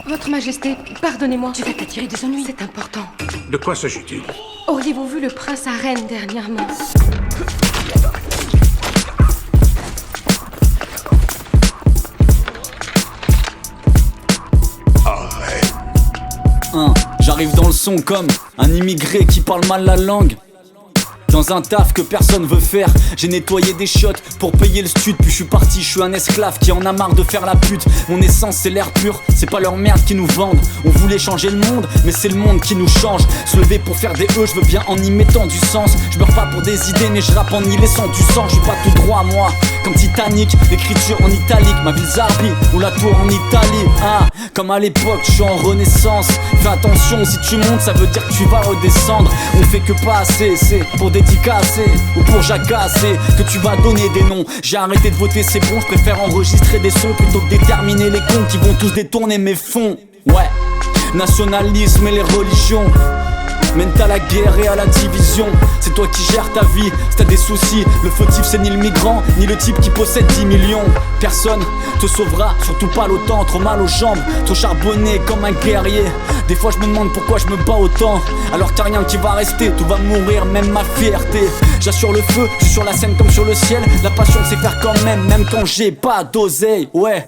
Votre Majesté, pardonnez-moi. Tu vas t'attirer des ennuis. C'est important. De quoi s'agit-il? Auriez-vous vu le prince à Rennes dernièrement? J'arrive dans le son comme un immigré qui parle mal la langue. Dans un taf que personne veut faire, j'ai nettoyé des chiottes pour payer le stud. Puis je suis parti, je suis un esclave qui en a marre de faire la pute. Mon essence c'est l'air pur, c'est pas leur merde qui nous vendent. On voulait changer le monde, mais c'est le monde qui nous change. Se lever pour faire des je veux bien en y mettant du sens. Je meurs pas pour des idées, mais je rappe en y laissant du sang. Je suis pas tout droit moi, comme Titanic. L'écriture en italique, ma ville Zarbi ou la tour en Italie. Comme à l'époque, je suis en renaissance. Fais attention, si tu montes, ça veut dire que tu vas redescendre. On fait que passer, c'est pour dédicacer ou pour jacasser que tu vas donner des noms. J'ai arrêté de voter, c'est bon, je préfère enregistrer des sons plutôt que déterminer les cons qui vont tous détourner mes fonds. Ouais, nationalisme et les religions mènent à la guerre et à la division. C'est toi qui gères ta vie, si t'as des soucis. Le fautif c'est ni le migrant, ni le type qui possède 10 millions. Personne te sauvera, surtout pas l'OTAN. Trop mal aux jambes, trop charbonné comme un guerrier. Des fois je me demande pourquoi je me bats autant, alors qu'il n'y a rien qui va rester, tout va mourir, même ma fierté. J'assure le feu, je suis sur la scène comme sur le ciel. La passion c'est faire quand même quand j'ai pas d'oseille. Ouais,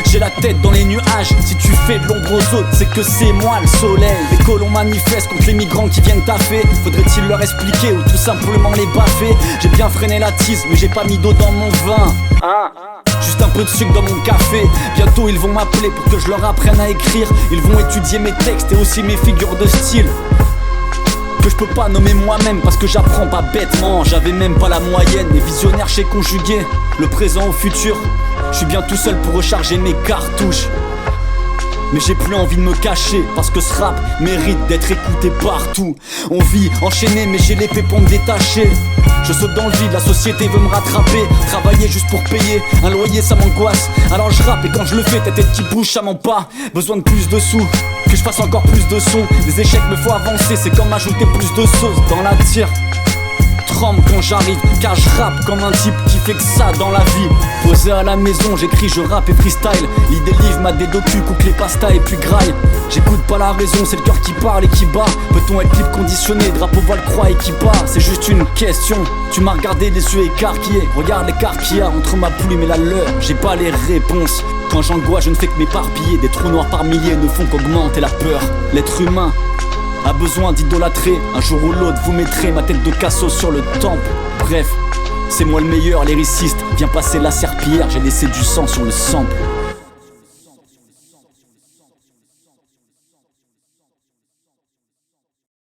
j'ai la tête dans les nuages, si tu fais de l'ombre aux autres, c'est que c'est moi le soleil. Les colons manifestent contre les migrants qui viennent taffer. Faudrait-il leur expliquer ou tout simplement les baffer? J'ai bien freiné la tease, mais j'ai pas mis d'eau dans mon vin. Juste un peu de sucre dans mon café. Bientôt ils vont m'appeler pour que je leur apprenne à écrire. Ils vont étudier mes textes et aussi mes figures de style que je peux pas nommer moi-même parce que j'apprends pas bêtement. J'avais même pas la moyenne, mes visionnaires j'ai conjugué le présent au futur. Je suis bien tout seul pour recharger mes cartouches. Mais j'ai plus envie de me cacher parce que ce rap mérite d'être écouté partout. On vit enchaîné mais j'ai l'épée pour me détacher. Je saute dans le vide, la société veut me rattraper. Travailler juste pour payer un loyer ça m'angoisse. Alors je rappe et quand je le fais ta tête qui bouge ça ment pas. Besoin de plus de sous, que je fasse encore plus de sons. Les échecs me font avancer, c'est comme ajouter plus de sauce dans la tire. Tremble quand j'arrive, car je rappe comme un type qui fait que ça dans la vie. Posé à la maison, j'écris, je rappe et freestyle. Lis des livres, m'a des docus, coupe les pastas et puis graille. J'écoute pas la raison, c'est le cœur qui parle et qui bat. Peut-on être clip conditionné, drapeau voile croix et qui bat? C'est juste une question, tu m'as regardé les yeux écarquillés. Regarde l'écart qu'il y a entre ma plume et la leur. J'ai pas les réponses, quand j'angoisse je ne fais que m'éparpiller. Des trous noirs par milliers ne font qu'augmenter la peur. L'être humain a besoin d'idolâtrer. Un jour ou l'autre vous mettrez ma tête de casseau sur le temple. Bref, c'est moi le meilleur lyriciste. Viens passer la serpillière, j'ai laissé du sang sur le sample.